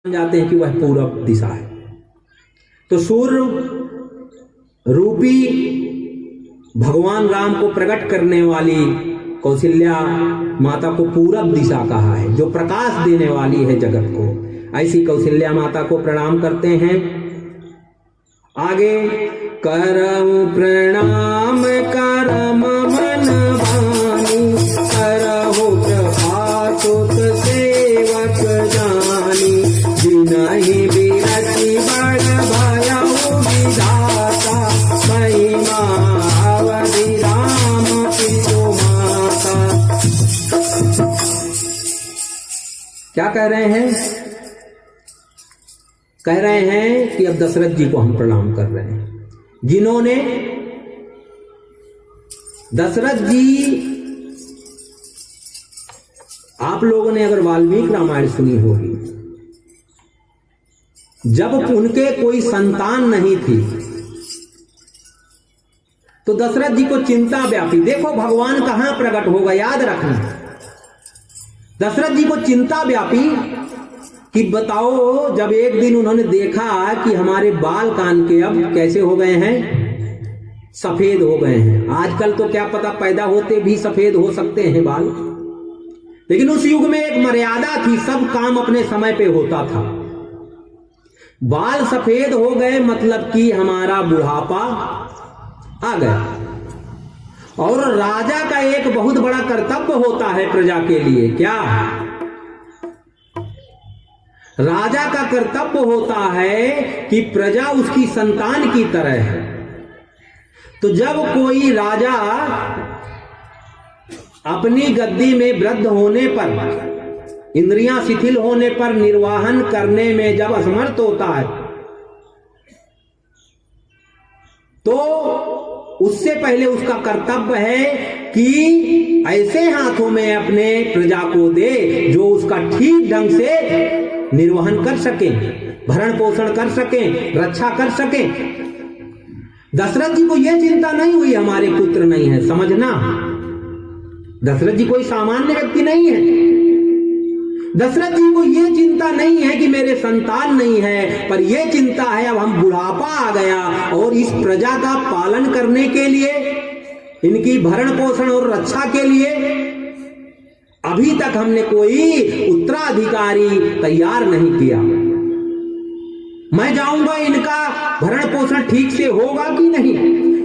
जाते हैं कि वह पूरब दिशा है। तो सूर्य रूपी भगवान राम को प्रकट करने वाली कौशल्या माता को पूरब दिशा कहा है, जो प्रकाश देने वाली है जगत को। ऐसी कौशल्या माता को प्रणाम करते हैं। आगे करम प्रणाम करम मन भानी, करहु कृपा सुत सेवक जानी, जिनहि बिरति बड़ भयउ विधाता, महिमा अवधि राम पितु माता। क्या कह रहे हैं? कह रहे हैं कि अब दशरथ जी को हम प्रणाम कर रहे हैं, जिन्होंने दशरथ जी, आप लोगों ने अगर वाल्मीकि रामायण सुनी होगी, जब उनके कोई संतान नहीं थी तो दशरथ जी को चिंता व्यापी। देखो भगवान कहां प्रकट होगा, याद रखना। दशरथ जी को चिंता व्यापी कि बताओ, जब एक दिन उन्होंने देखा कि हमारे बाल कान के अब कैसे हो गए हैं, सफेद हो गए हैं। आजकल तो क्या पता पैदा होते भी सफेद हो सकते हैं बाल, लेकिन उस युग में एक मर्यादा थी, सब काम अपने समय पे होता था। बाल सफेद हो गए मतलब कि हमारा बुढ़ापा आ गया। और राजा का एक बहुत बड़ा कर्तव्य होता है प्रजा के लिए। क्या? राजा का कर्तव्य होता है कि प्रजा उसकी संतान की तरह है। तो जब कोई राजा अपनी गद्दी में वृद्ध होने पर, इंद्रियां शिथिल होने पर निर्वाहन करने में जब असमर्थ होता है, तो उससे पहले उसका कर्तव्य है कि ऐसे हाथों में अपने प्रजा को दे जो उसका ठीक ढंग से निर्वहन कर सके, भरण पोषण कर सके, रक्षा कर सके। दशरथ जी को यह चिंता नहीं हुई हमारे पुत्र नहीं है, समझना। दशरथ जी कोई सामान्य व्यक्ति नहीं है। दशरथ जी को यह चिंता नहीं है कि मेरे संतान नहीं है, पर यह चिंता है अब हम बुढ़ापा आ गया और इस प्रजा का पालन करने के लिए, इनकी भरण पोषण और रक्षा के लिए अभी तक हमने कोई उत्तराधिकारी तैयार नहीं किया। मैं जाऊंगा, इनका भरण पोषण ठीक से होगा कि नहीं,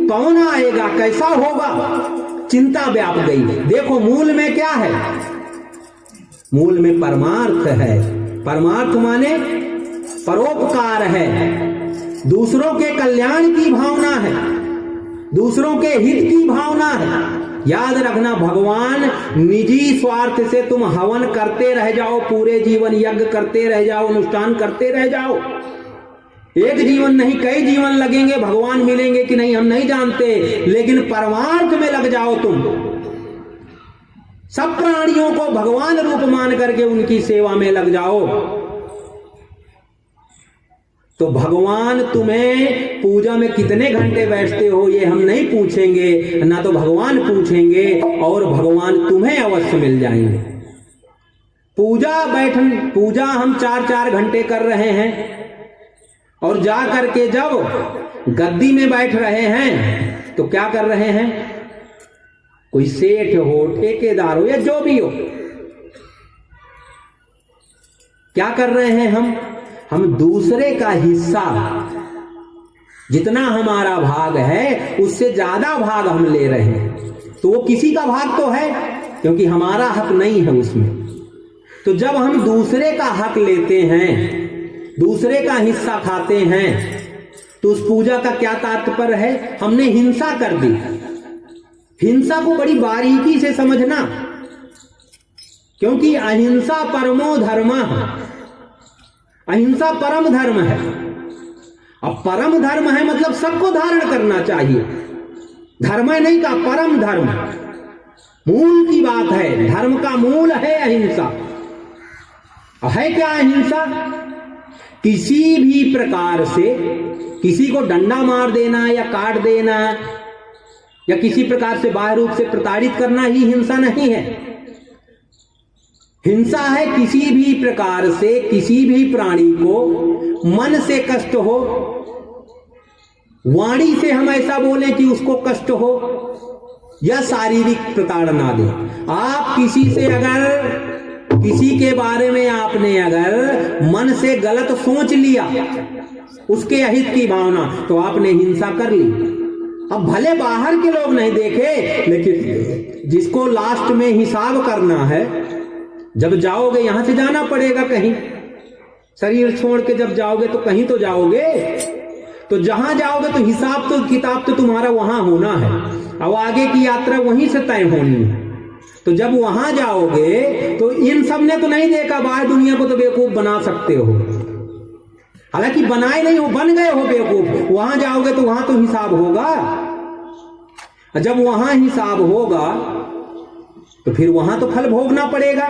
कौन आएगा, कैसा होगा, चिंता व्याप गई। देखो मूल में क्या है? मूल में परमार्थ है। परमार्थ माने परोपकार है, दूसरों के कल्याण की भावना है, दूसरों के हित की भावना है। याद रखना, भगवान निजी स्वार्थ से तुम हवन करते रह जाओ, पूरे जीवन यज्ञ करते रह जाओ, अनुष्ठान करते रह जाओ, एक जीवन नहीं कई जीवन लगेंगे, भगवान मिलेंगे कि नहीं हम नहीं जानते, लेकिन परमार्थ में लग जाओ तुम। सब प्राणियों को भगवान रूप मान करके उनकी सेवा में लग जाओ, तो भगवान तुम्हें पूजा में कितने घंटे बैठते हो ये हम नहीं पूछेंगे, ना तो भगवान पूछेंगे, और भगवान तुम्हें अवश्य मिल जाएंगे। पूजा हम 4-4 घंटे कर रहे हैं, और जा करके जब गद्दी में बैठ रहे हैं तो क्या कर रहे हैं? कोई सेठ हो, ठेकेदार हो, या जो भी हो, क्या कर रहे हैं हम दूसरे का हिस्सा, जितना हमारा भाग है उससे ज्यादा भाग हम ले रहे हैं। तो वो किसी का भाग तो है, क्योंकि हमारा हक नहीं है उसमें। तो जब हम दूसरे का हक लेते हैं, दूसरे का हिस्सा खाते हैं, तो उस पूजा का क्या तात्पर्य है? हमने हिंसा कर दी। हिंसा को बड़ी बारीकी से समझना, क्योंकि अहिंसा परमो धर्म, अहिंसा परम धर्म है। अब परम धर्म है मतलब सबको धारण करना चाहिए, धर्म नहीं का परम धर्म, मूल की बात है। धर्म का मूल है अहिंसा। है क्या अहिंसा? किसी भी प्रकार से किसी को डंडा मार देना या काट देना या किसी प्रकार से बाह्य रूप से प्रताड़ित करना ही हिंसा नहीं है। हिंसा है किसी भी प्रकार से किसी भी प्राणी को मन से कष्ट हो, वाणी से हम ऐसा बोले कि उसको कष्ट हो, या शारीरिक प्रताड़ना दे। आप किसी से अगर किसी के बारे में आपने अगर मन से गलत सोच लिया, उसके अहित की भावना, तो आपने हिंसा कर ली। अब भले बाहर के लोग नहीं देखे, लेकिन जिसको लास्ट में हिसाब करना है, जब जाओगे यहां से जाना पड़ेगा कहीं, शरीर छोड़ के जब जाओगे तो कहीं तो जाओगे, तो जहां जाओगे तो हिसाब तो किताब तो तुम्हारा वहां होना है। अब आगे की यात्रा वहीं से तय होनी है। तो जब वहां जाओगे तो इन सब ने तो नहीं देखा, बाहर दुनिया को तो बेवकूफ बना सकते हो, हालांकि बनाए नहीं हो, बन गए हो बेवकूफ। वहां जाओगे तो वहां तो हिसाब होगा, जब वहां हिसाब होगा तो फिर वहां तो फल भोगना पड़ेगा।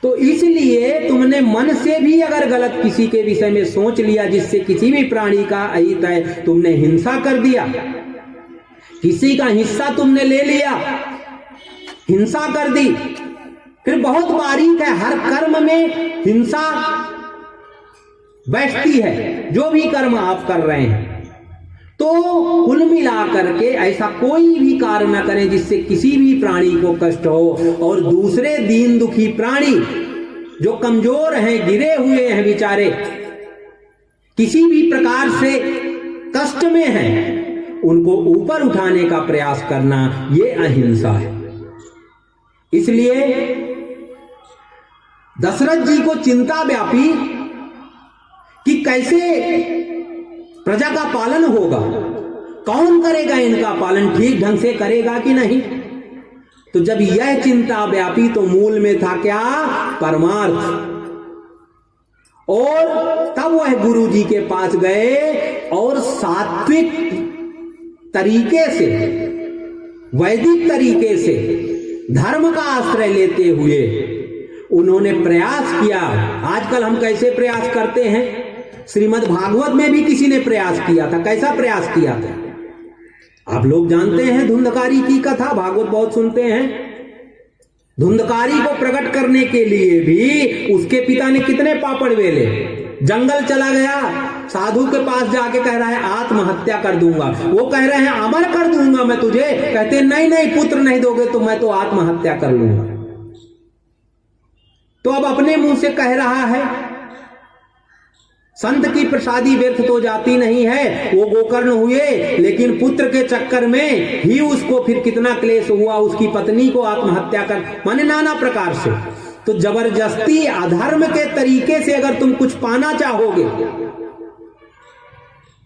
तो इसलिए तुमने मन से भी अगर गलत किसी के विषय में सोच लिया, जिससे किसी भी प्राणी का अहित है, तुमने हिंसा कर दिया, किसी का हिस्सा तुमने ले लिया, हिंसा कर दी। फिर बहुत बारीक है, हर कर्म में हिंसा बैठती है, जो भी कर्म आप कर रहे हैं। तो कुल मिलाकर के ऐसा कोई भी कार्य न करें जिससे किसी भी प्राणी को कष्ट हो, और दूसरे दीन दुखी प्राणी जो कमजोर हैं, गिरे हुए हैं बेचारे, किसी भी प्रकार से कष्ट में हैं, उनको ऊपर उठाने का प्रयास करना, ये अहिंसा है। इसलिए दशरथ जी को चिंता व्यापी कि कैसे प्रजा का पालन होगा, कौन करेगा इनका पालन, ठीक ढंग से करेगा कि नहीं। तो जब यह चिंता व्यापी तो मूल में था क्या, परमार्थ। और तब वह गुरु जी के पास गए और सात्विक तरीके से, वैदिक तरीके से, धर्म का आश्रय लेते हुए उन्होंने प्रयास किया। आजकल हम कैसे प्रयास करते हैं, श्रीमद् भागवत में भी किसी ने प्रयास किया था। कैसा प्रयास किया था आप लोग जानते हैं, धुंधकारी की कथा भागवत बहुत सुनते हैं। धुंधकारी को प्रकट करने के लिए भी उसके पिता ने कितने पापड़ बेले, जंगल चला गया, साधु के पास जाके कह रहा है आत्महत्या कर दूंगा, वो कह रहे हैं अमर कर दूंगा मैं तुझे, कहते नहीं नहीं पुत्र नहीं दोगे तो मैं तो आत्महत्या कर लूंगा। तो अब अपने मुंह से कह रहा है, संत की प्रसादी व्यर्थ तो जाती नहीं है। वो गोकर्ण हुए, लेकिन पुत्र के चक्कर में ही उसको फिर कितना क्लेश हुआ, उसकी पत्नी को आत्महत्या कर, माने नाना प्रकार से। तो जबरदस्ती अधर्म के तरीके से अगर तुम कुछ पाना चाहोगे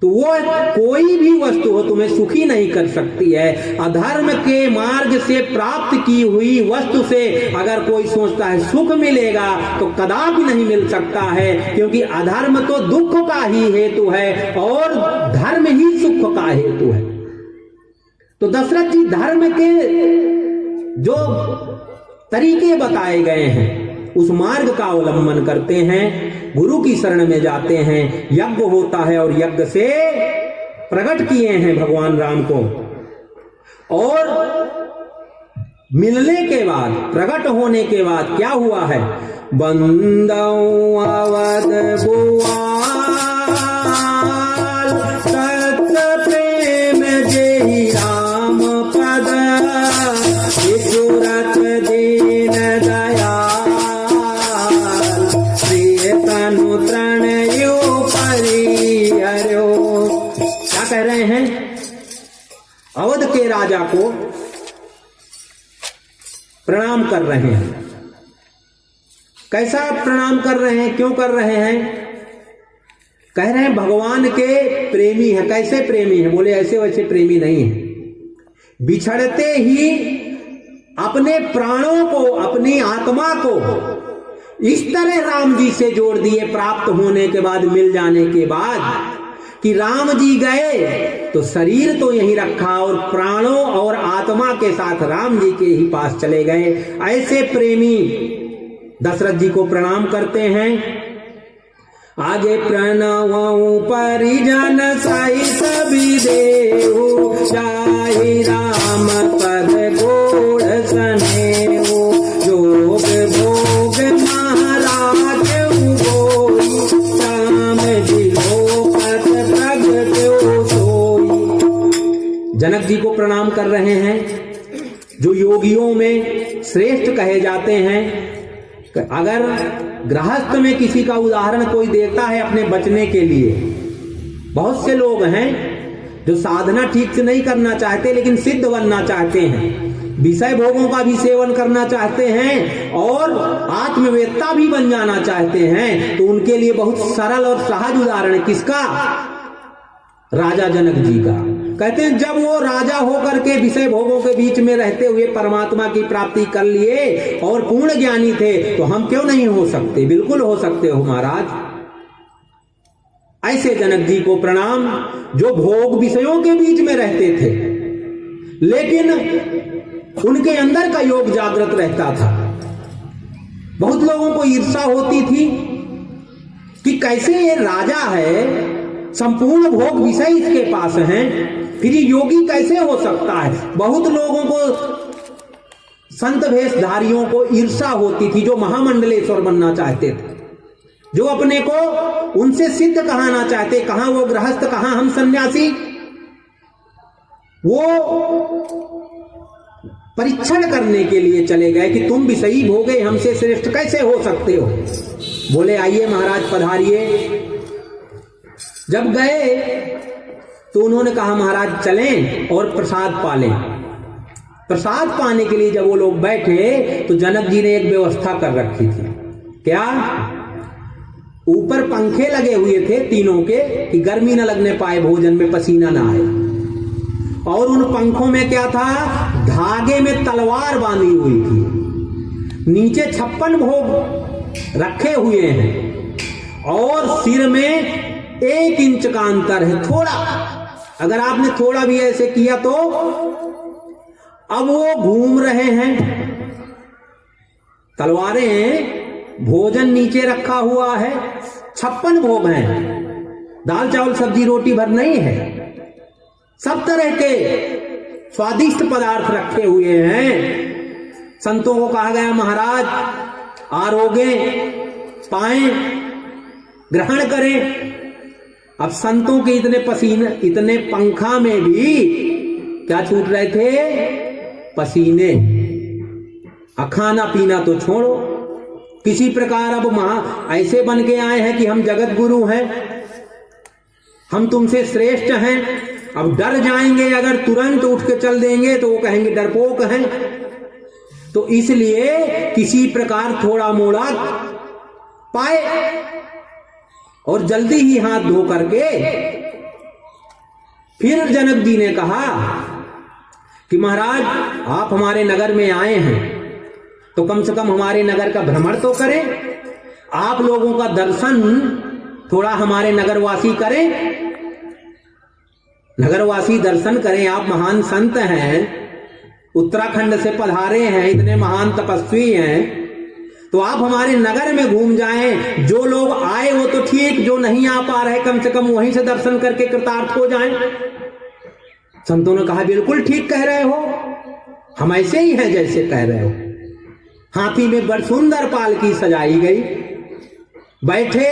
तो वो कोई भी वस्तु हो तुम्हें सुखी नहीं कर सकती है। अधर्म के मार्ग से प्राप्त की हुई वस्तु से अगर कोई सोचता है सुख मिलेगा तो कदापि नहीं मिल सकता है, क्योंकि अधर्म तो दुख का ही हेतु है और धर्म ही सुख का हेतु है। तो दशरथ जी धर्म के जो तरीके बताए गए हैं उस मार्ग का अवलंबन करते हैं, गुरु की शरण में जाते हैं, यज्ञ होता है और यज्ञ से प्रकट किए हैं भगवान राम को। और मिलने के बाद, प्रकट होने के बाद क्या हुआ है, बंदौ अवध बुआल सत प्रेम जेहि राम पद सुरत दीन दयाल प्रिय तनु तृण यो परिहर्यो। क्या कह रहे हैं, अवध के राजा को प्रणाम कर रहे हैं। कैसा प्रणाम कर रहे हैं, क्यों कर रहे हैं, कह रहे हैं भगवान के प्रेमी है। कैसे प्रेमी है, बोले ऐसे वैसे प्रेमी नहीं है, बिछड़ते ही अपने प्राणों को, अपनी आत्मा को इस तरह राम जी से जोड़ दिए, प्राप्त होने के बाद, मिल जाने के बाद, कि राम जी गए तो शरीर तो यहीं रखा और प्राणों और आत्मा के साथ राम जी के ही पास चले गए। ऐसे प्रेमी दशरथ जी को प्रणाम करते हैं। आगे प्रणवं परिजन सहित विदेहु जाहि राम पद गोड़ सनेहु जोग भोग को प्रणाम कर रहे हैं, जो योगियों में श्रेष्ठ कहे जाते हैं। अगर गृहस्थ में किसी का उदाहरण कोई देता है अपने बचने के लिए, बहुत से लोग हैं जो साधना ठीक से नहीं करना चाहते लेकिन सिद्ध बनना चाहते हैं, विषय भोगों का भी सेवन करना चाहते हैं और आत्मवेत्ता भी बन जाना चाहते हैं, तो उनके लिए बहुत सरल और सहज उदाहरण किसका? राजा जनक जी का। कहते हैं जब वो राजा होकर के विषय भोगों के बीच में रहते हुए परमात्मा की प्राप्ति कर लिए और पूर्ण ज्ञानी थे, तो हम क्यों नहीं हो सकते? बिल्कुल हो सकते हो महाराज। ऐसे जनक जी को प्रणाम जो भोग विषयों के बीच में रहते थे लेकिन उनके अंदर का योग जागृत रहता था। बहुत लोगों को ईर्ष्या होती थी कि कैसे ये राजा है, संपूर्ण भोग विषय इसके पास हैं, फिर ये योगी कैसे हो सकता है। बहुत लोगों को, संत भेषधारियों को ईर्ष्या होती थी जो महामंडलेश्वर बनना चाहते थे, जो अपने को उनसे सिद्ध कहना चाहते। कहां वो गृहस्थ, कहां हम सन्यासी। वो परीक्षण करने के लिए चले गए कि तुम विषयी भोगे हमसे श्रेष्ठ कैसे हो सकते हो। बोले आइए महाराज पधारिए। जब गए तो उन्होंने कहा महाराज चलें और प्रसाद पालें। प्रसाद पाने के लिए जब वो लोग बैठे तो जनक जी ने एक व्यवस्था कर रखी थी। क्या? ऊपर पंखे लगे हुए थे तीनों के कि गर्मी न लगने पाए, भोजन में पसीना ना आए। और उन पंखों में क्या था? धागे में तलवार बांधी हुई थी। नीचे 56 भोग रखे हुए हैं और सिर में 1 इंच का अंतर है, थोड़ा। अगर आपने थोड़ा भी ऐसे किया तो अब वो घूम रहे हैं। तलवारें, भोजन नीचे रखा हुआ है, 56 भोग हैं, दाल चावल सब्जी रोटी भर नहीं है, सब तरह के स्वादिष्ट पदार्थ रखे हुए हैं। संतों को कहा गया महाराज आरोगे, पाएं, ग्रहण करें। अब संतों के इतने पसीने, इतने पंखा में भी क्या छूट रहे थे? पसीने। खाना पीना तो छोड़ो। किसी प्रकार अब ऐसे बन के आए हैं कि हम जगत गुरु हैं, हम तुमसे श्रेष्ठ हैं। अब डर जाएंगे, अगर तुरंत उठ के चल देंगे तो वो कहेंगे डरपोक हैं। तो इसलिए किसी प्रकार थोड़ा मोड़ा पाए और जल्दी ही हाथ धो करके फिर जनक जी ने कहा कि महाराज आप हमारे नगर में आए हैं तो कम से कम हमारे नगर का भ्रमण तो करें, आप लोगों का दर्शन थोड़ा हमारे नगरवासी करें, नगरवासी दर्शन करें। आप महान संत हैं, उत्तराखंड से पधारे हैं, इतने महान तपस्वी हैं, तो आप हमारे नगर में घूम जाएं। जो लोग आए वो तो ठीक, जो नहीं आ पा रहे कम से कम वहीं से दर्शन करके कृतार्थ हो जाएं। संतों ने कहा बिल्कुल ठीक कह रहे हो, हम ऐसे ही हैं जैसे कह रहे हो। हाथी में बड़ सुंदर पालकी सजाई गई, बैठे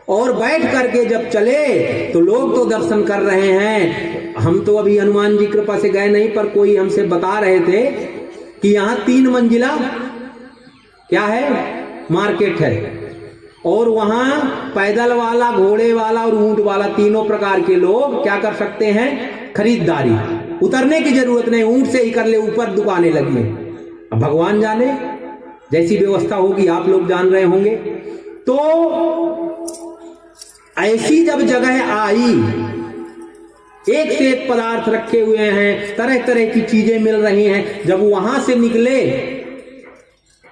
और बैठ करके जब चले तो लोग तो दर्शन कर रहे हैं। हम तो अभी हनुमान जी कृपा से गए नहीं, पर कोई हमसे बता रहे थे कि यहाँ 3 मंजिला क्या है, मार्केट है, और वहां पैदल वाला, घोड़े वाला और ऊंट वाला तीनों प्रकार के लोग क्या कर सकते हैं, खरीदारी। उतरने की जरूरत नहीं, ऊंट से ही कर ले, ऊपर दुकानें लगी हैं। अब भगवान जाने जैसी व्यवस्था होगी, आप लोग जान रहे होंगे। तो ऐसी जब जगह आई, एक से एक पदार्थ रखे हुए हैं, तरह तरह की चीजें मिल रही हैं, जब वहां से निकले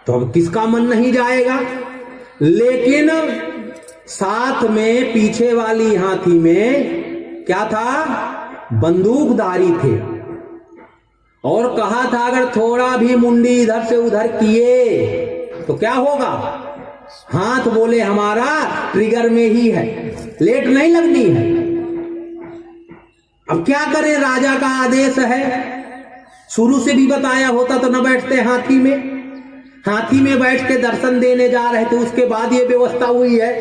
तो अब किसका मन नहीं जाएगा। लेकिन साथ में पीछे वाली हाथी में क्या था, बंदूकधारी थे, और कहा था अगर थोड़ा भी मुंडी इधर से उधर किए तो क्या होगा। हाथ बोले हमारा ट्रिगर में ही है, लेट नहीं लगनी है। अब क्या करें, राजा का आदेश है। शुरू से भी बताया होता तो न बैठते हाथी में। हाथी में बैठ के दर्शन देने जा रहे थे, उसके बाद ये व्यवस्था हुई है।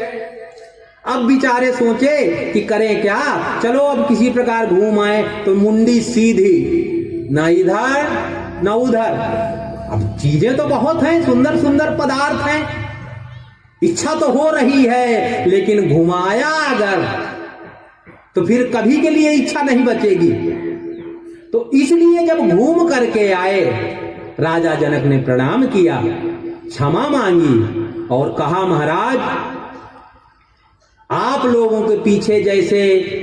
अब बेचारे सोचे कि करें क्या, चलो अब किसी प्रकार घूम आए, तो मुंडी सीधी, ना इधर ना उधर। अब चीजें तो बहुत हैं, सुंदर सुंदर पदार्थ हैं, इच्छा तो हो रही है, लेकिन घुमाया अगर तो फिर कभी के लिए इच्छा नहीं बचेगी। तो इसलिए जब घूम करके आए, राजा जनक ने प्रणाम किया, क्षमा मांगी और कहा, महाराज आप लोगों के पीछे जैसे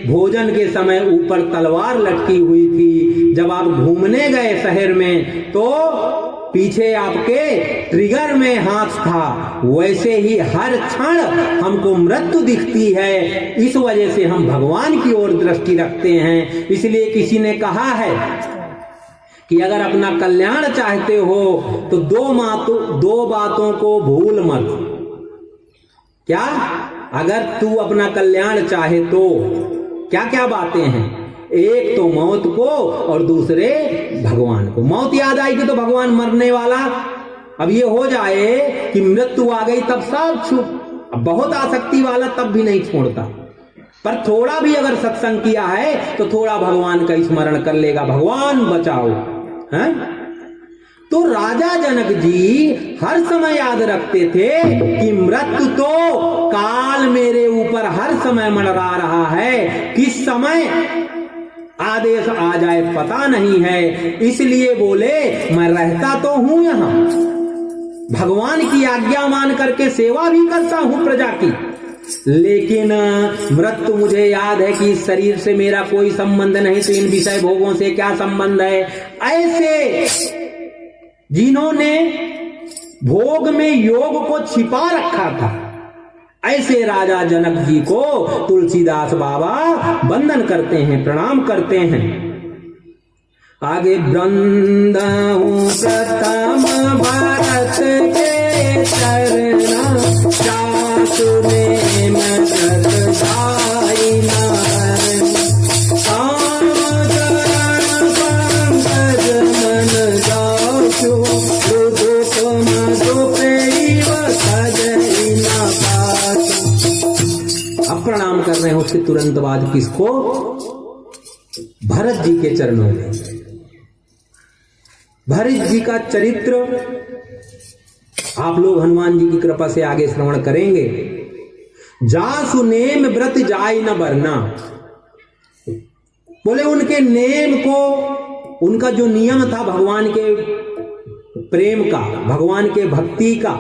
भोजन के समय ऊपर तलवार लटकी हुई थी, जब आप घूमने गए शहर में तो पीछे आपके ट्रिगर में हाथ था, वैसे ही हर क्षण हमको मृत्यु दिखती है। इस वजह से हम भगवान की ओर दृष्टि रखते हैं। इसलिए किसी ने कहा है कि अगर अपना कल्याण चाहते हो तो दो बातों को भूल मत। क्या? अगर तू अपना कल्याण चाहे तो क्या क्या बातें हैं? एक तो मौत को और दूसरे भगवान को। मौत याद आएगी तो भगवान मरने वाला, अब ये हो जाए कि मृत्यु आ गई तब सब छूट। अब बहुत आसक्ति वाला तब भी नहीं छोड़ता, पर थोड़ा भी अगर सत्संग किया है तो थोड़ा भगवान का स्मरण कर लेगा, भगवान बचाओ, हैं? तो राजा जनक जी हर समय याद रखते थे कि मृत्यु तो काल मेरे ऊपर हर समय मंडरा रहा है, किस समय आदेश आ जाए पता नहीं है। इसलिए बोले मैं रहता तो हूं यहां, भगवान की आज्ञा मान करके सेवा भी करता हूं प्रजा की, लेकिन मृत्यु मुझे याद है कि इस शरीर से मेरा कोई संबंध नहीं, तो इन विषय भोगों से क्या संबंध है। ऐसे जिन्होंने भोग में योग को छिपा रखा था, ऐसे राजा जनक जी को तुलसीदास बाबा वंदन करते हैं, प्रणाम करते हैं। आगे वृंदाऊं प्रथम भरत के चरणा, चातु में मदद दाई नारन, काम चरण पंकज मन जाचु, दुख मधु प्रेम सजई ना पास। अब प्रणाम कर रहे हैं उसके तुरंत बाद किसको? भरत जी के चरणों में। भरत जी का चरित्र आप लोग हनुमान जी की कृपा से आगे श्रवण करेंगे। जासु नेम व्रत जाय न बरना, बोले उनके नेम को, उनका जो नियम था भगवान के प्रेम का, भगवान के भक्ति का,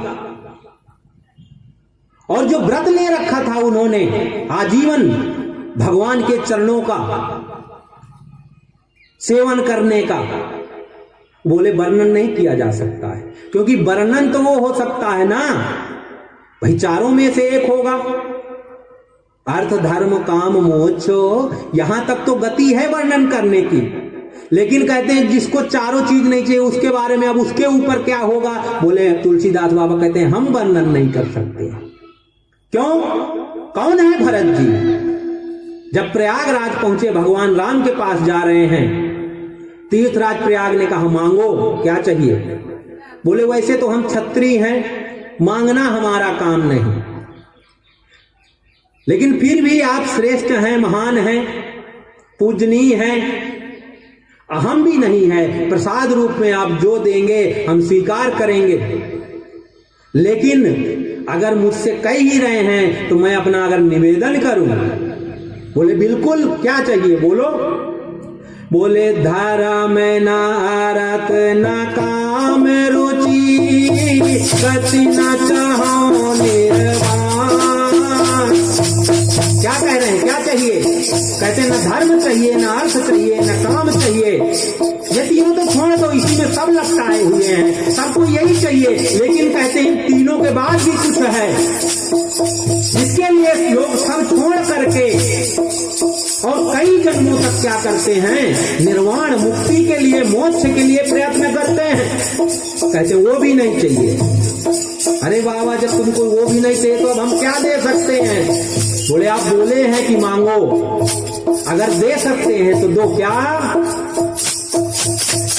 और जो व्रत ले रखा था उन्होंने आजीवन भगवान के चरणों का सेवन करने का, बोले वर्णन नहीं किया जा सकता है। क्योंकि वर्णन तो वो हो सकता है ना भाई, चारों में से एक होगा, अर्थ धर्म काम मोक्ष, यहां तक तो गति है वर्णन करने की, लेकिन कहते हैं जिसको चारों चीज नहीं चाहिए उसके बारे में अब उसके ऊपर क्या होगा। बोले तुलसीदास बाबा कहते हैं हम वर्णन नहीं कर सकते। क्यों? कौन है भरत जी? जब प्रयागराज पहुंचे, भगवान राम के पास जा रहे हैं, तीर्थराज प्रयाग ने कहा मांगो क्या चाहिए। बोले वैसे तो हम क्षत्रिय हैं, मांगना हमारा काम नहीं, लेकिन फिर भी आप श्रेष्ठ हैं, महान हैं, पूजनीय हैं, अहम भी नहीं है, प्रसाद रूप में आप जो देंगे हम स्वीकार करेंगे। लेकिन अगर मुझसे कह ही रहे हैं तो मैं अपना अगर निवेदन करूं। बोले बिल्कुल, क्या चाहिए बोलो। बोले धर्म न अर्थ न काम रुचि, गति न चाहो निर्वाण। क्या कह रहे हैं, क्या चाहिए? कहते न धर्म चाहिए, न अर्थ चाहिए, न काम चाहिए, ये तीनों तो छोड़ दो, इसी में सब लपटाए हुए हैं, सबको यही चाहिए। लेकिन कहते हैं तीनों के बाद भी कुछ है जिसके लिए लोग सब छोड़ करके और कई जन्मों तक क्या करते हैं, निर्वाण मुक्ति के लिए, मोक्ष के लिए प्रयत्न करते हैं। कहते वो भी नहीं चाहिए। अरे बाबा जब तुमको वो भी नहीं चाहिए तो अब हम क्या दे सकते हैं। बोले आप बोले हैं कि मांगो, अगर दे सकते हैं तो दो। क्या?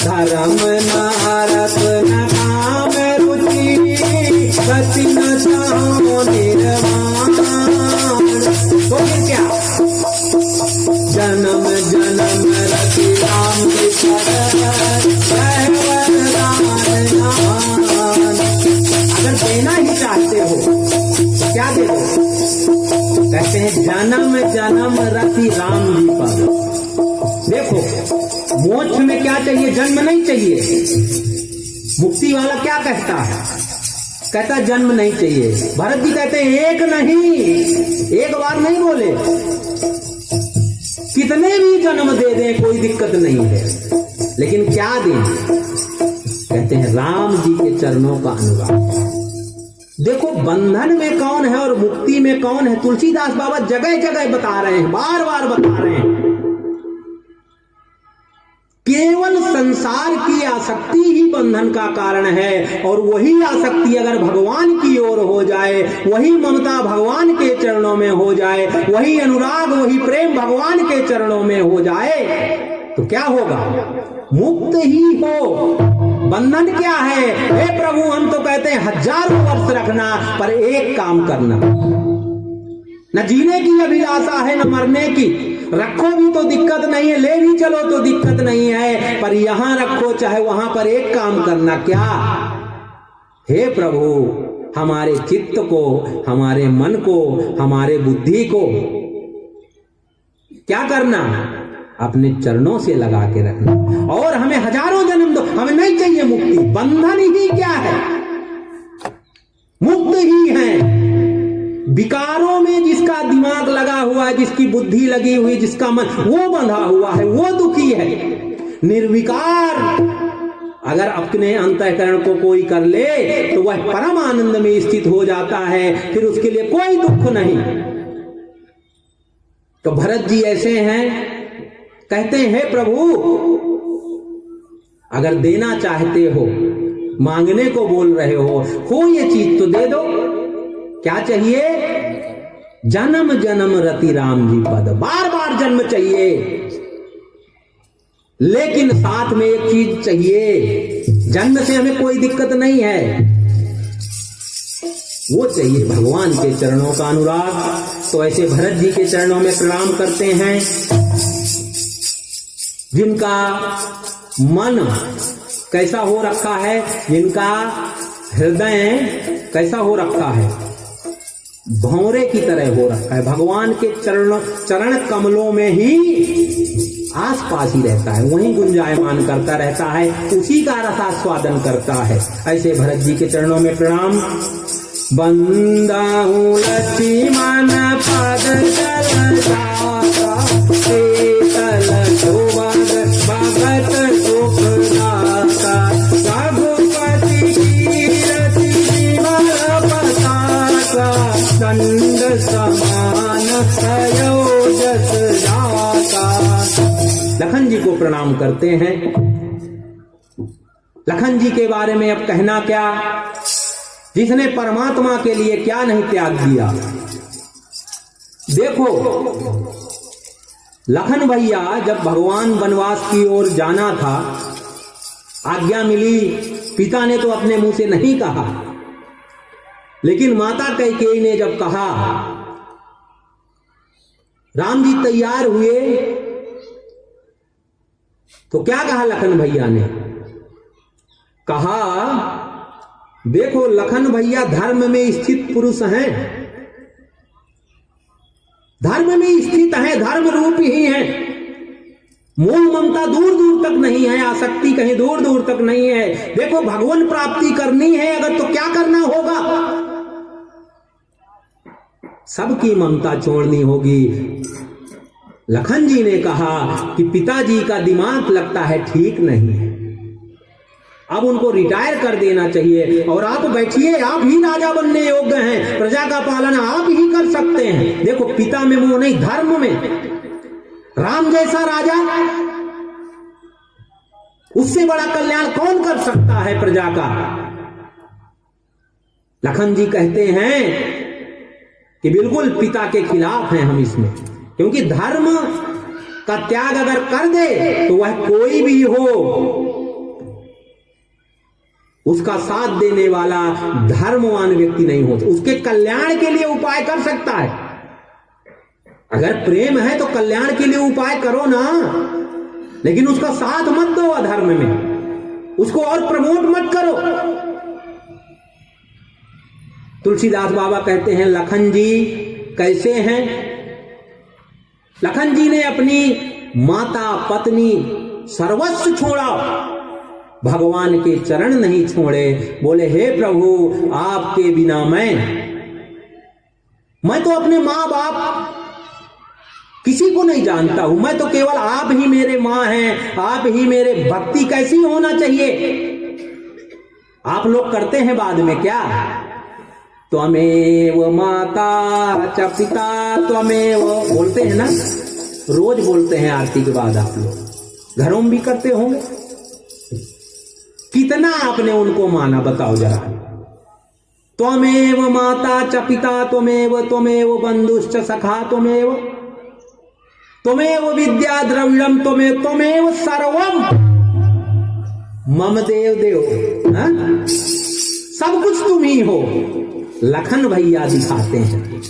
धर्म न अर्थ न काम रुचि, गति न चाहो निर्वाण। हैं जन्म जन्म रति राम जी पद। देखो मोक्ष में क्या चाहिए? जन्म नहीं चाहिए। मुक्ति वाला क्या कहता है? कहता जन्म नहीं चाहिए। भरत जी कहते हैं एक नहीं, एक बार नहीं बोले, कितने भी जन्म दे दें कोई दिक्कत नहीं है, लेकिन क्या दें? कहते हैं राम जी के चरणों का अनुराग। देखो बंधन में कौन है और मुक्ति में कौन है, तुलसीदास बाबा जगह जगह बता रहे हैं, बार बार बता रहे हैं। केवल संसार की आसक्ति ही बंधन का कारण है, और वही आसक्ति अगर भगवान की ओर हो जाए, वही ममता भगवान के चरणों में हो जाए, वही अनुराग वही प्रेम भगवान के चरणों में हो जाए, तो क्या होगा? मुक्त ही हो। बंधन क्या है? हे प्रभु हम तो कहते हैं हजारों वर्ष रखना, पर एक काम करना, न जीने की अभिलाषा है न मरने की। रखो भी तो दिक्कत नहीं है, ले भी चलो तो दिक्कत नहीं है, पर यहां रखो चाहे वहां पर एक काम करना। क्या? हे प्रभु हमारे चित्त को, हमारे मन को, हमारे बुद्धि को क्या करना? अपने चरणों से लगा के रखना। और हमें हजारों जन्म दो, हमें नहीं चाहिए मुक्ति। बंधन ही क्या है? मुक्त ही है। विकारों में जिसका दिमाग लगा हुआ है, जिसकी बुद्धि लगी हुई, जिसका मन वो बंधा हुआ है, वो दुखी है। निर्विकार अगर अपने अंतःकरण को कोई कर ले तो वह परम आनंद में स्थित हो जाता है, फिर उसके लिए कोई दुख नहीं। तो भरत जी ऐसे हैं, कहते हैं प्रभु अगर देना चाहते हो, मांगने को बोल रहे हो ये चीज तो दे दो। क्या चाहिए? जन्म जन्म रति राम जी पद। बार बार जन्म चाहिए, लेकिन साथ में एक चीज चाहिए। जन्म से हमें कोई दिक्कत नहीं है, वो चाहिए भगवान के चरणों का अनुराग। तो ऐसे भरत जी के चरणों में प्रणाम करते हैं, जिनका मन कैसा हो रखा है, जिनका हृदय कैसा हो रखा है, भंवरे की तरह हो रखा है। भगवान के चरण कमलों में ही आसपास ही रहता है, वहीं गुंजायमान करता रहता है, उसी का रसास्वादन करता है। ऐसे भरत जी के चरणों में प्रणाम। बंदाहूं लक्ष्मण पद चल जाता, शीतल सुभग भगत सुखदाता, रघुपति कीरति विमल पताका, दंड समान सयोजस जाता। लखन जी को प्रणाम करते हैं। लखन जी के बारे में अब कहना क्या, जिसने परमात्मा के लिए क्या नहीं त्याग दिया। देखो लखन भैया जब भगवान वनवास की ओर जाना था, आज्ञा मिली, पिता ने तो अपने मुंह से नहीं कहा, लेकिन माता कैकेयी ने जब कहा, राम जी तैयार हुए, तो क्या कहा लखन भैया ने? कहा देखो लखन भैया धर्म में स्थित पुरुष हैं, धर्म में स्थित हैं, धर्म रूप ही हैं। मोह ममता दूर दूर तक नहीं है, आसक्ति कहीं दूर दूर तक नहीं है। देखो भगवान प्राप्ति करनी है अगर तो क्या करना होगा? सबकी ममता छोड़नी होगी। लखन जी ने कहा कि पिताजी का दिमाग लगता है ठीक नहीं है, अब उनको रिटायर कर देना चाहिए और आप बैठिए, आप ही राजा बनने योग्य हैं, प्रजा का पालन आप ही कर सकते हैं। देखो पिता में मोह नहीं, धर्म में। राम जैसा राजा, उससे बड़ा कल्याण कौन कर सकता है प्रजा का? लखन जी कहते हैं कि बिल्कुल पिता के खिलाफ हैं हम इसमें, क्योंकि धर्म का त्याग अगर कर दे तो वह कोई भी हो, उसका साथ देने वाला धर्मवान व्यक्ति नहीं होता। उसके कल्याण के लिए उपाय कर सकता है। अगर प्रेम है तो कल्याण के लिए उपाय करो ना, लेकिन उसका साथ मत दो अधर्म में, उसको और प्रमोट मत करो। तुलसीदास बाबा कहते हैं लखन जी कैसे हैं? लखन जी ने अपनी माता पत्नी सर्वस्व छोड़ा, भगवान के चरण नहीं छोड़े। बोले हे प्रभु आपके बिना मैं तो अपने माँ बाप किसी को नहीं जानता हूं, मैं तो केवल आप ही मेरे माँ हैं, आप ही मेरे। भक्ति कैसी होना चाहिए? आप लोग करते हैं बाद में क्या? त्वमेव माता च पिता त्वमेव बोलते हैं ना, रोज बोलते हैं आरती के बाद। आप लोग घरों में भी करते होंगे। कितना आपने उनको माना बताओ जरा। त्वमेव माता च पिता त्वमेव बंधुश्च सखा त्वमेव विद्या द्रविणम त्वमेव सर्वम मम देव। सब कुछ तुम ही हो। लखन भैया दिखाते हैं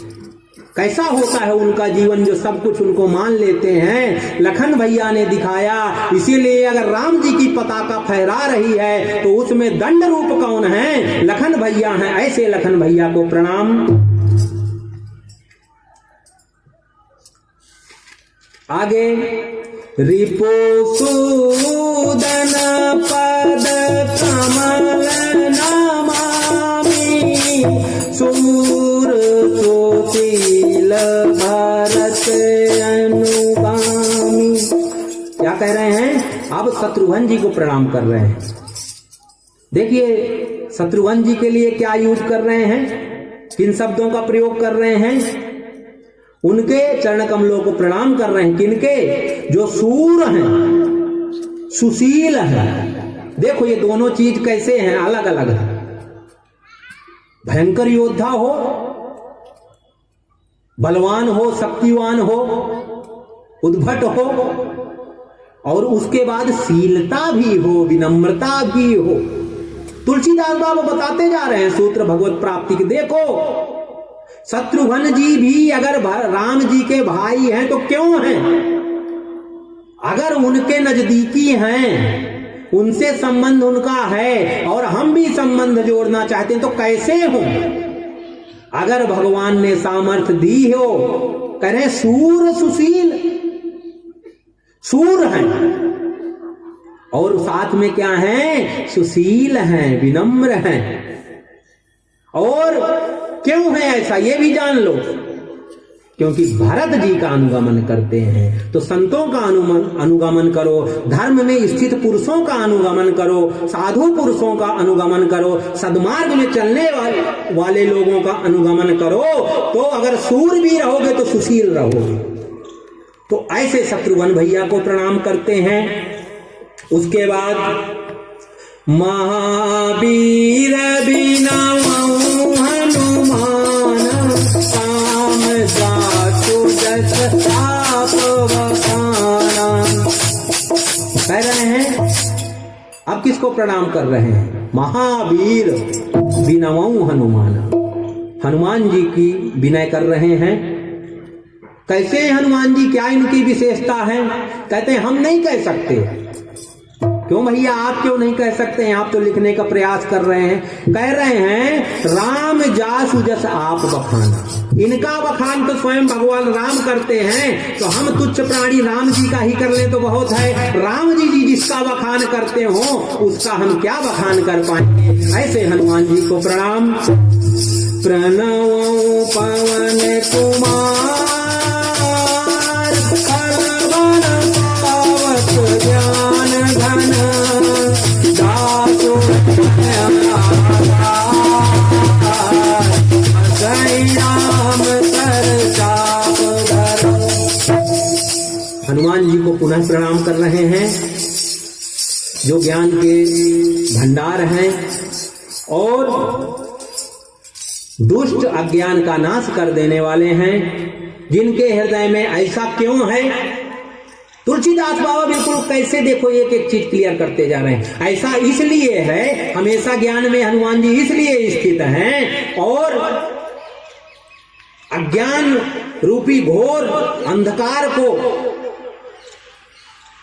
कैसा होता है उनका जीवन, जो सब कुछ उनको मान लेते हैं। लखन भैया ने दिखाया। इसीलिए अगर राम जी की पताका फहरा रही है तो उसमें दंड रूप कौन है? लखन भैया हैं। ऐसे लखन भैया को प्रणाम। आगे रिपो सूदन पद कमल नमामि सूर सुशील भरत अनुगामी। क्या कह रहे हैं? अब शत्रुघ्न जी को प्रणाम कर रहे हैं। देखिए शत्रुघ्न जी के लिए क्या यूज कर रहे हैं, किन शब्दों का प्रयोग कर रहे हैं। उनके चरण कमलों को प्रणाम कर रहे हैं। किनके? जो सूर हैं, सुशील हैं। देखो ये दोनों चीज कैसे हैं, अलग अलग है। भयंकर योद्धा हो, बलवान हो, शक्तिवान हो, उद्भट हो, और उसके बाद शीलता भी हो, विनम्रता भी हो। तुलसीदास बाबा बताते जा रहे हैं सूत्र भगवत प्राप्ति के। देखो शत्रुघ्न जी भी अगर राम जी के भाई हैं तो क्यों हैं? अगर उनके नजदीकी हैं, उनसे संबंध उनका है और हम भी संबंध जोड़ना चाहते हैं तो कैसे हो? अगर भगवान ने सामर्थ्य दी हो, कह रहे सूर सुशील, सूर हैं और साथ में क्या है? सुशील हैं, विनम्र हैं। और क्यों है ऐसा ये भी जान लो। क्योंकि भरत जी का अनुगमन करते हैं। तो संतों का अनुगमन करो, धर्म में स्थित पुरुषों का अनुगमन करो, साधु पुरुषों का अनुगमन करो, सद्मार्ग में चलने वाले लोगों का अनुगमन करो। तो अगर सूरवीर रहोगे तो सुशील रहोगे। तो ऐसे शत्रुघ्न भैया को प्रणाम करते हैं। उसके बाद महावीर बिना कह रहे हैं। अब किसको प्रणाम कर रहे हैं? महावीर बिनवऊ हनुमान। हनुमान जी की विनय कर रहे हैं। कैसे हनुमान जी, क्या इनकी विशेषता है? कहते हैं हम नहीं कह सकते। क्यों भैया आप क्यों नहीं कह सकते हैं? आप तो लिखने का प्रयास कर रहे हैं। कह रहे हैं राम जासु जस आप बखाना। इनका बखान तो स्वयं भगवान राम करते हैं, तो हम तुच्छ प्राणी राम जी का ही कर ले तो बहुत है। राम जी जिसका बखान करते हो उसका हम क्या बखान कर पाएंगे? ऐसे हनुमान जी को प्रणाम। प्रणव पवन कुमार ज्ञान घन दासो राम कर चाप धरो। हनुमान जी को पुनः प्रणाम कर रहे हैं, जो ज्ञान के भंडार हैं और दुष्ट अज्ञान का नाश कर देने वाले हैं। जिनके हृदय में ऐसा क्यों है? तुलसीदास बाबा बिल्कुल कैसे देखो एक एक चीज क्लियर करते जा रहे हैं। ऐसा इसलिए है, हमेशा ज्ञान में हनुमान जी इसलिए स्थित हैं और अज्ञान रूपी घोर अंधकार को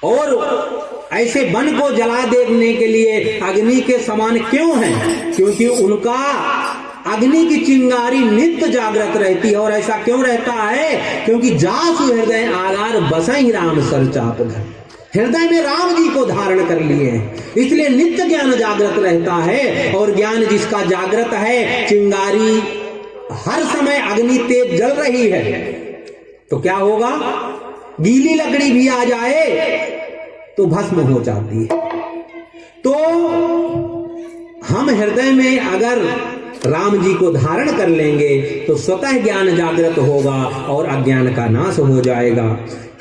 और ऐसे वन को जला देने के लिए अग्नि के समान क्यों हैं? क्योंकि उनका अग्नि की चिंगारी नित्य जागृत रहती है। और ऐसा क्यों रहता है? क्योंकि जासु हृदय आगार बसई राम सर चाप घर, हृदय में राम जी को धारण कर लिए हैं, इसलिए नित्य ज्ञान जागृत रहता है। और ज्ञान जिसका जागृत है, चिंगारी हर समय अग्नि तेज जल रही है, तो क्या होगा? गीली लकड़ी भी आ जाए तो भस्म हो जाती है। तो हम हृदय में अगर राम जी को धारण कर लेंगे तो स्वतः ज्ञान जागृत होगा और अज्ञान का नाश हो जाएगा।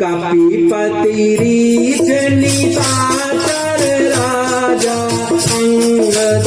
कपिपति रीछ निशाचर राजा अंगद